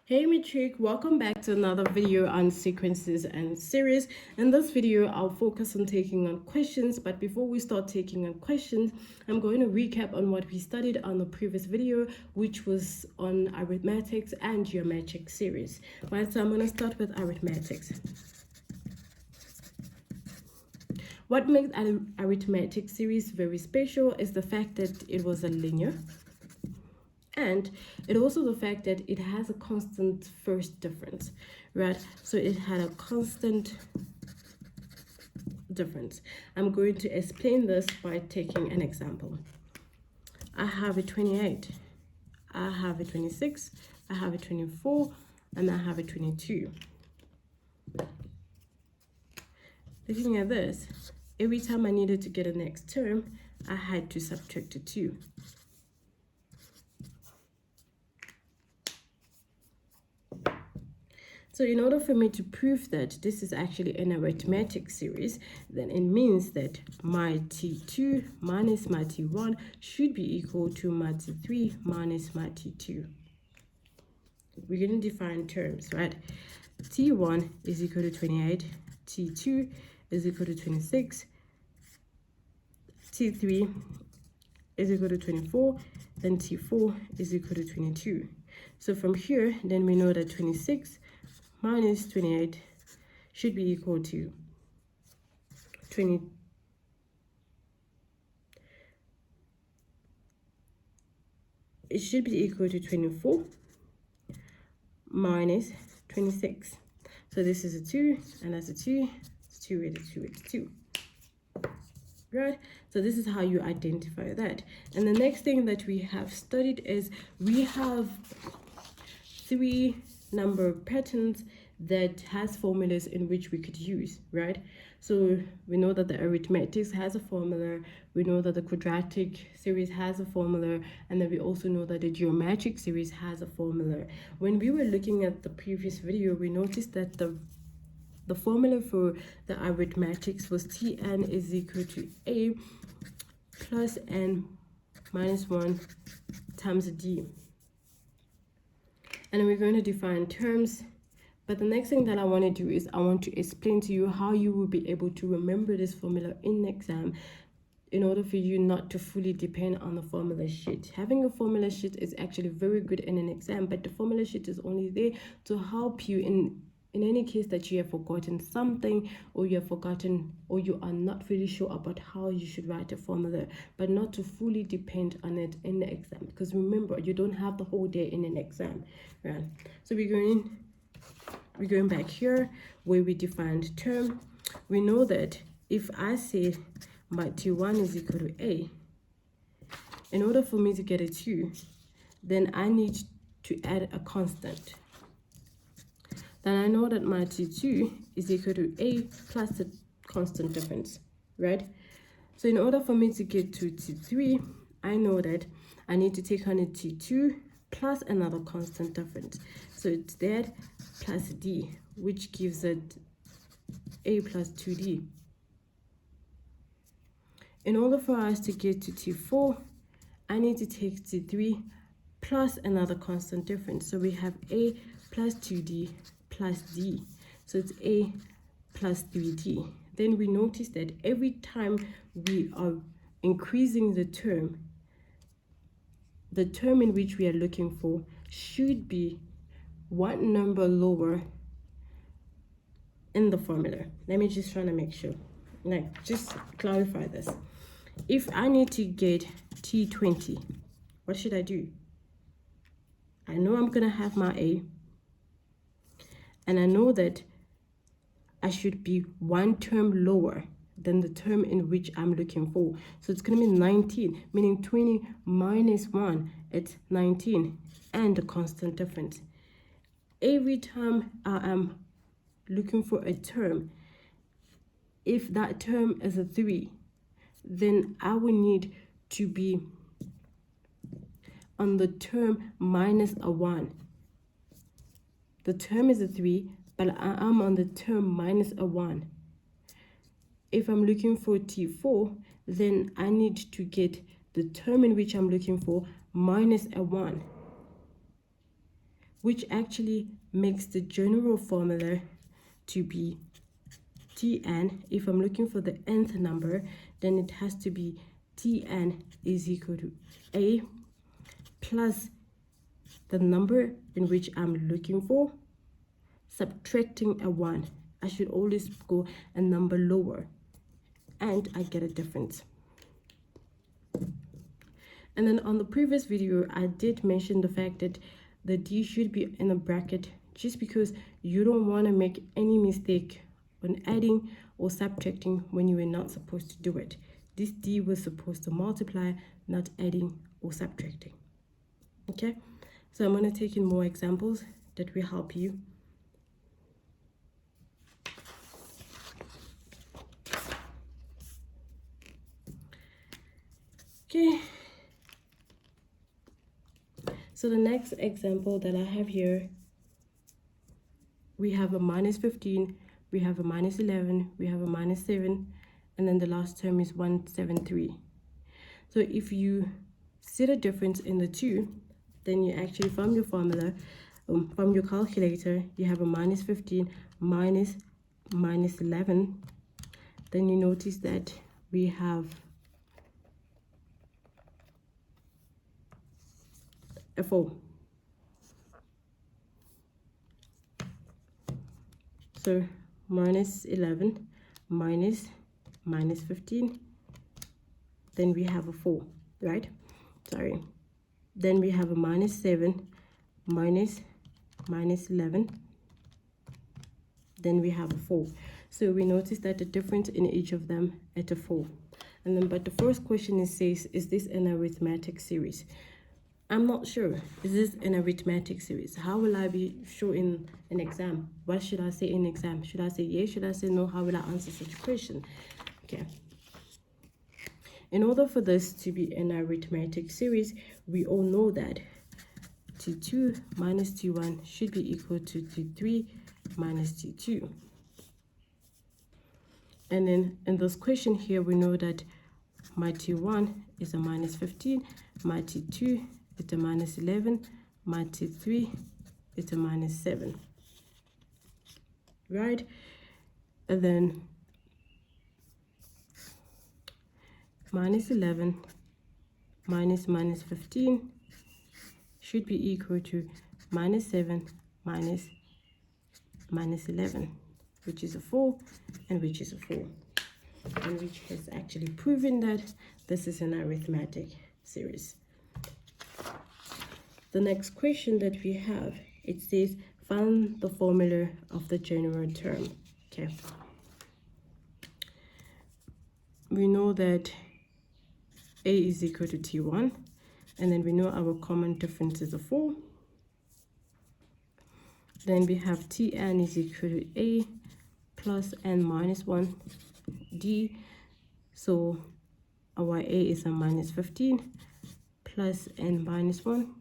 Hey Matric, welcome back to another video on sequences and series. In this video, I'll focus on taking on questions, but before we start taking on questions, I'm going to recap on what we studied on the previous video, which was on arithmetics and geometric series. Right, so I'm going to start with arithmetics. What makes an arithmetic series very special is the fact that it was a linear. And it also the fact that it has a constant first difference, right? So it had a constant difference. I'm going to explain this by taking an example. I have a 28, I have a 26, I have a 24, and I have a 22. Looking at this, every time I needed to get a next term, I had to subtract a 2. So in order for me to prove that this is actually an arithmetic series, then it means that my T2 minus my T1 should be equal to my T3 minus my T2. We're going to define terms, right? T1 is equal to 28, T2 is equal to 26, T3 is equal to 24, then T4 is equal to 22. So from here, then we know that 26 minus 28 should be equal to 20. It should be equal to 24 minus 26. So this is a 2, and that's a 2. It's 2, it's 2, it's 2. Right? So this is how you identify that. And the next thing that we have studied is we have 3 number patterns that has formulas in which we could use, right? So we know that the arithmetics has a formula, we know that the quadratic series has a formula, and then we also know that the geometric series has a formula. When we were looking at the previous video, we noticed that the formula for the arithmetics was Tn is equal to A plus n minus 1 times d. And we're going to define terms. But the next thing that I want to do is I want to explain to you how you will be able to remember this formula in the exam in order for you not to fully depend on the formula sheet. Having a formula sheet is actually very good in an exam, but the formula sheet is only there to help you in any case that you have forgotten something, or you have forgotten, or you are not really sure about how you should write a formula, but not to fully depend on it in the exam. Because remember, you don't have the whole day in an exam, right? So we're going back here where we defined term. We know that if I say my T1 is equal to A, in order for me to get a 2, then I need to add a constant. Then I know that my T2 is equal to A plus the constant difference, right? So in order for me to get to T3, I know that I need to take on a T2 plus another constant difference. So it's that plus D, which gives it A plus 2D. In order for us to get to T4, I need to take T3 plus another constant difference. So we have A plus 2D plus D. So it's A plus 3D. Then we notice that every time we are increasing the term in which we are looking for should be one number lower in the formula. Let me just try to make sure. Like, just clarify this. If I need to get T20, what should I do? I know I'm going to have my A, and I know that I should be one term lower than the term in which I'm looking for. So it's going to be 19, meaning 20 minus 1, it's 19, and the constant difference. Every time I am looking for a term, if that term is a 3, then I will need to be on the term minus a 1. The term is a 3, but I am on the term minus a 1. If I'm looking for T4, then I need to get the term in which I'm looking for minus a 1. which actually makes the general formula to be Tn. If I'm looking for the nth number, then it has to be Tn is equal to A plus the number in which I'm looking for, subtracting a 1. I should always go a number lower, and I get a difference. And then on the previous video, I did mention the fact that the D should be in a bracket just because you don't want to make any mistake when adding or subtracting when you were not supposed to do it. This D was supposed to multiply, not adding or subtracting. Okay, so I'm going to take in more examples that will help you. Okay, so the next example that I have here, we have a minus 15, we have a minus 11, we have a minus 7, and then the last term is 173. So if you see the difference in the two, then you actually, from your formula, from your calculator, you have a minus 15 minus 11. Then you notice that we have a 4. So minus 11 minus 15, then we have a 4, right? Sorry. Then we have a minus 7 minus 11, then we have a 4. So we notice that the difference in each of them at a 4. And then, but the first question says, is this an arithmetic series? I'm not sure. Is this an arithmetic series? How will I be sure in an exam? What should I say in exam? Should I say yes? Should I say no? How will I answer such a question? Okay. In order for this to be an arithmetic series, we all know that T2 minus T1 should be equal to T3 minus T2. And then in this question here, we know that my T1 is a minus 15, my T2 is a minus 11, my T3 is a minus 7, right? And then minus 11 minus 15 should be equal to minus 7 minus 11, which is a 4, and which is a 4, and which has actually proven that this is an arithmetic series. The next question that we have, it says, find the formula of the general term. Okay. We know that A is equal to T1, and then we know our common difference is a 4. Then we have Tn is equal to A plus n minus 1 D. So our A is a minus 15 plus n minus 1,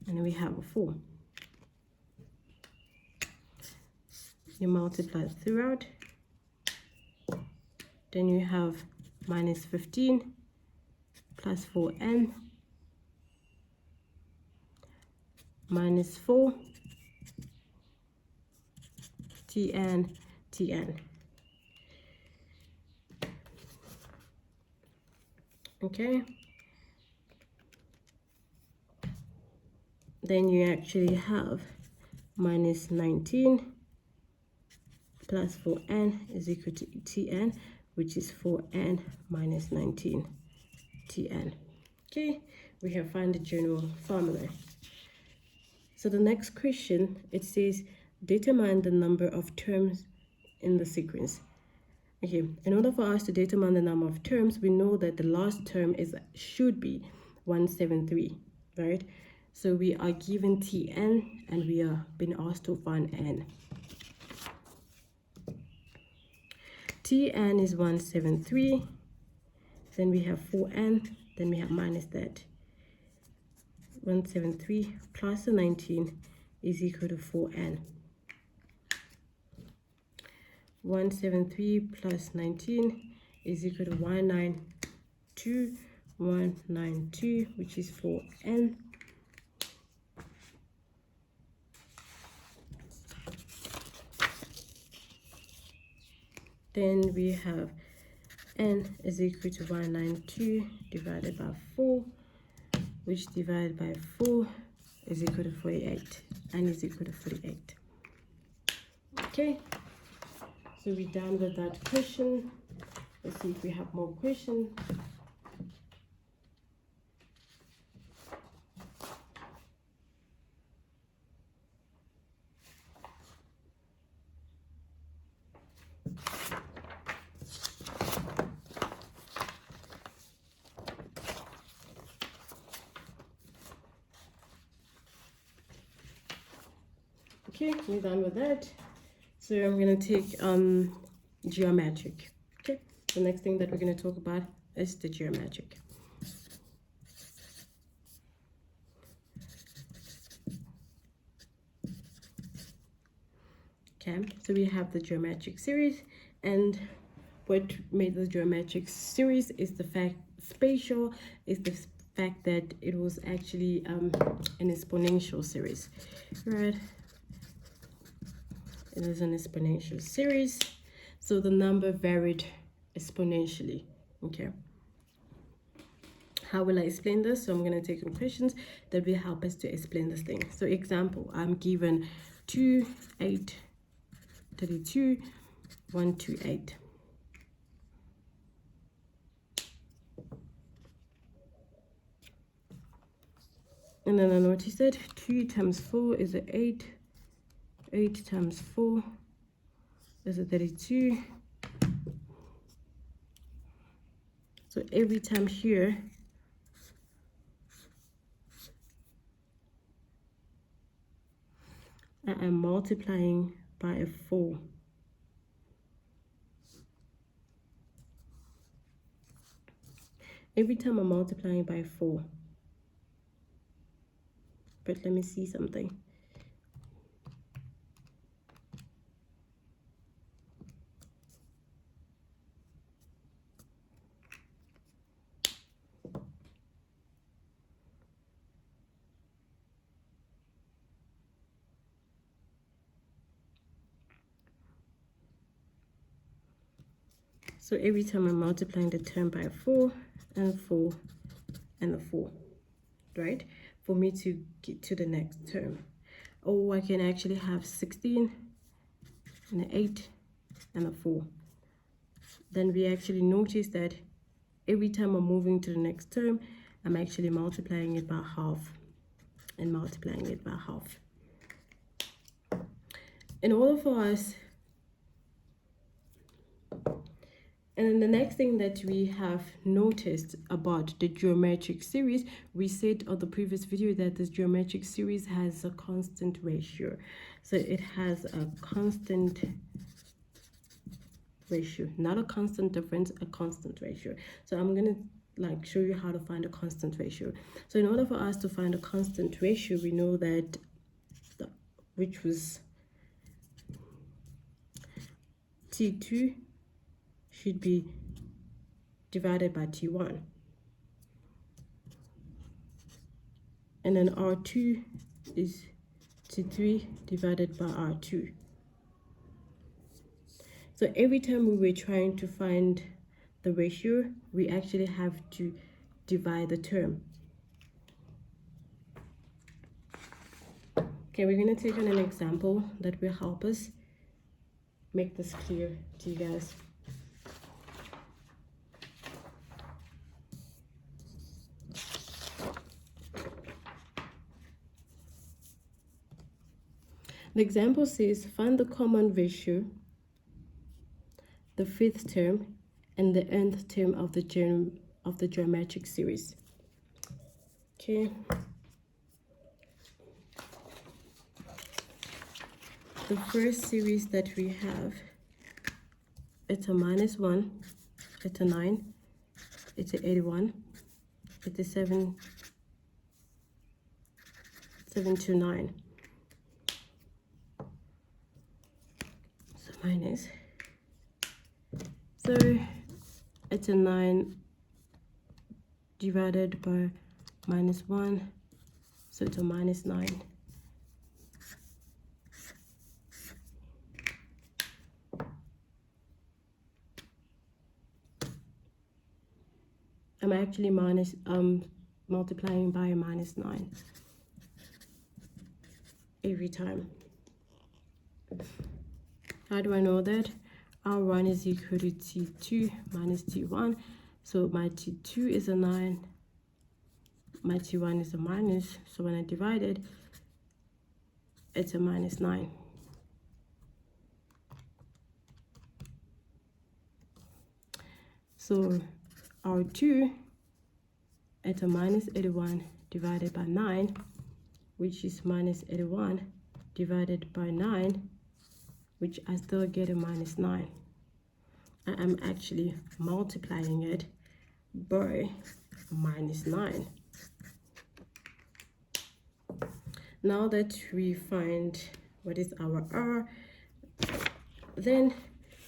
and we have a 4. You multiply throughout, then you have minus 15 plus 4n minus 4 Tn. Okay, then you actually have minus 19 plus 4n is equal to Tn, which is 4n minus 19 Tn. Okay, we have found the general formula. So the next question, it says, determine the number of terms in the sequence. Okay, in order for us to determine the number of terms, we know that the last term should be 173, right? So we are given Tn, and we are being asked to find n. Tn is 173, then we have 4n, then we have minus that. 173 plus the 19 is equal to 4n. 173 plus 19 is equal to 192, which is 4n. Then we have n is equal to 192 divided by 4, which divided by 4 is equal to 48. N is equal to 48. Okay, so we're done with that question. Let's see if we have more questions. Okay, we're done with that. So I'm going to take geometric. Okay, the next thing that we're going to talk about is the geometric. Okay, so we have the geometric series, and what made the geometric series is the fact spatial is the fact that it was actually an exponential series, right? It is an exponential series, so the number varied exponentially. Okay, how will I explain this? So I'm going to take some questions that will help us to explain this thing. So example, I'm given 2, 8, 32, 1, 2, 8. And then I noticed that 2 times 4 is 8. 8 times 4 is 32. So every time here, I am multiplying by a 4. Every time I'm multiplying by 4. But let me see something. So every time I'm multiplying the term by 4 and 4 and a 4, right? For me to get to the next term. Or I can actually have 16 and an 8 and a 4. Then we actually notice that every time I'm moving to the next term, I'm actually multiplying it by half and multiplying it by half. In order for us, and then the next thing that we have noticed about the geometric series, we said on the previous video that this geometric series has a constant ratio. So it has a constant ratio, not a constant difference, a constant ratio. So I'm going to show you how to find a constant ratio. So in order for us to find a constant ratio, we know that which was T2 should be divided by T1. And then R2 is T3 divided by R2. So every time we were trying to find the ratio, we actually have to divide the term. Okay, we're going to take on an example that will help us make this clear to you guys. The example says find the common ratio, the fifth term, and the nth term of the geometric series. Okay. The first series that we have, it's a -1, it's a 9, it's a 81, it's a 729. So minus. So it's a 9 divided by -1, so it's a -9. I'm actually multiplying by a -9 every time. How do I know that? R1 is equal to T2 minus T1. So my T2 is a 9, my T1 is a minus. So when I divide it, it's a -9. So R2 at a -81 divided by 9, which is -81 divided by 9, which I still get a -9. I'm actually multiplying it by -9. Now that we find what is our R, then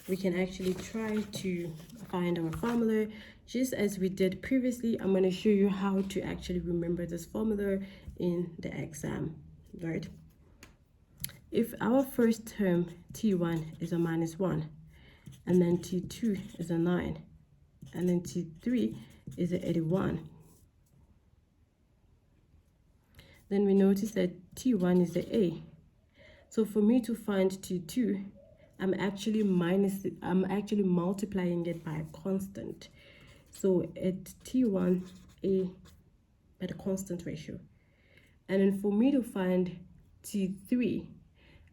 we can actually try to find our formula just as we did previously. I'm going to show you how to actually remember this formula in the exam, right? If our first term T1 is a -1, and then T2 is a 9, and then T3 is a 81, then we notice that T1 is the A. So for me to find T2, I'm actually multiplying it by a constant. So at T1, A at a constant ratio. And then for me to find T3,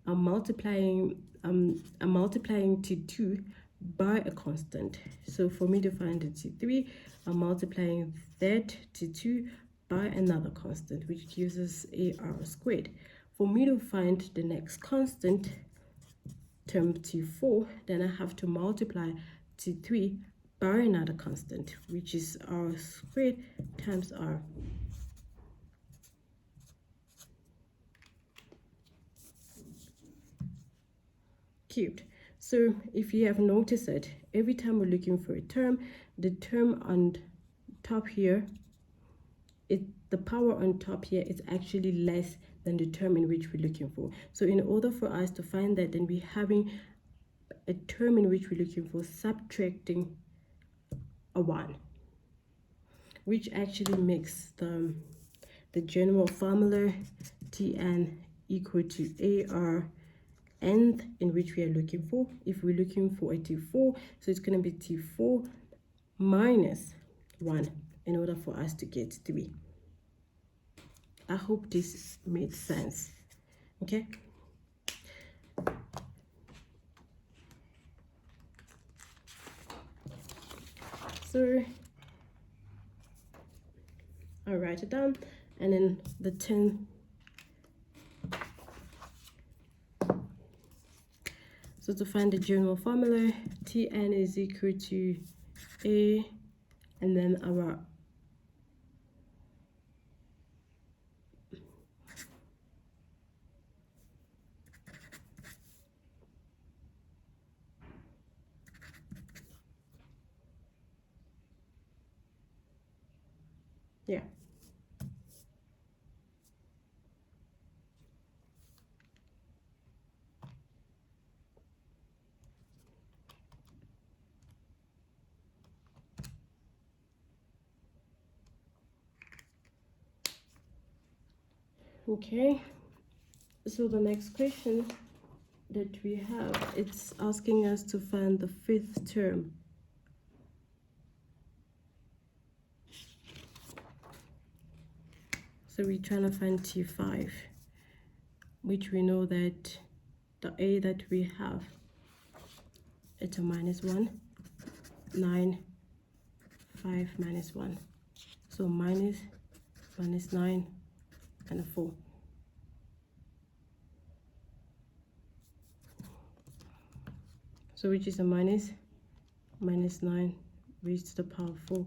I'm multiplying T2 by a constant. So for me to find the T3, I'm multiplying that T2 by another constant, which gives us AR squared. For me to find the next constant, term T4, then I have to multiply T3 by another constant, which is R squared times R. Cubed. So if you have noticed it, every time we're looking for a term, the term on top here, the power on top here is actually less than the term in which we're looking for. So in order for us to find that, then we're having a term in which we're looking for subtracting a 1, which actually makes the general formula Tn equal to AR nth in which we are looking for. If we're looking for a T4, so it's going to be T4 minus 1 in order for us to get 3. I hope this made sense. Okay. So I'll write it down, and then the 10. So to find the general formula, Tn is equal to A, and then our yeah. Okay, so the next question that we have, it's asking us to find the 5th term. So we're trying to find T5, which we know that the A that we have, it's a -1, 9, 5 minus 1. So minus 9, and a 4. So which is a minus 9 raised to the power of 4.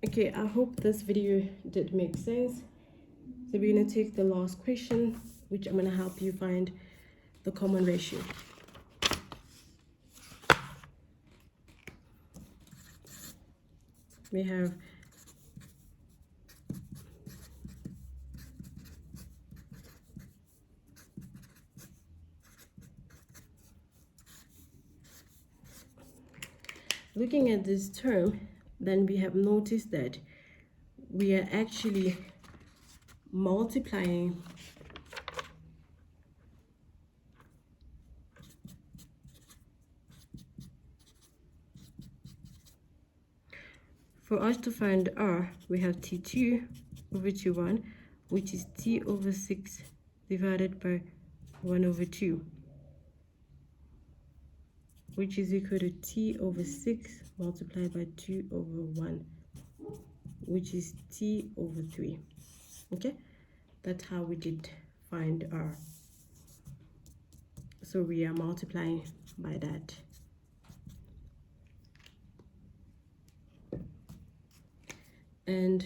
Okay, I hope this video did make sense. So we're going to take the last question, which I'm going to help you find the common ratio. We have looking at this term, then we have noticed that we are actually multiplying for us to find r. We have t2 over t1, which is t over 6 divided by 1 over 2, which is equal to t over 6 multiplied by 2 over 1, which is t over 3. Okay, that's how we did find r. So we are multiplying by that. And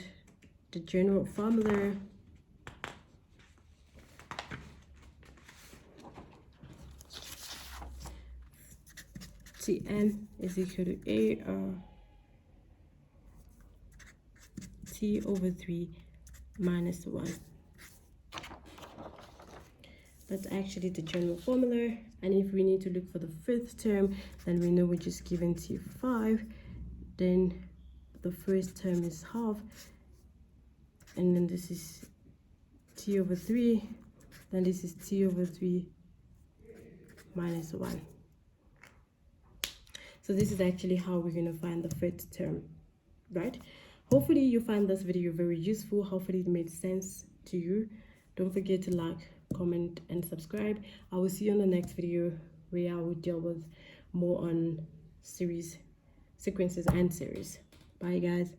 the general formula Tn is equal to AR T over 3 minus 1. That's actually the general formula. And if we need to look for the fifth term, then we know we're just given T5. Then the first term is half. And then this is T over 3. Then this is T over 3 minus 1. So this is actually how we're going to find the fifth term, right? Hopefully you find this video very useful. Hopefully it made sense to you. Don't forget to like, comment, and subscribe. I will see you on the next video where I will deal with more on series, sequences, and series. Bye, guys.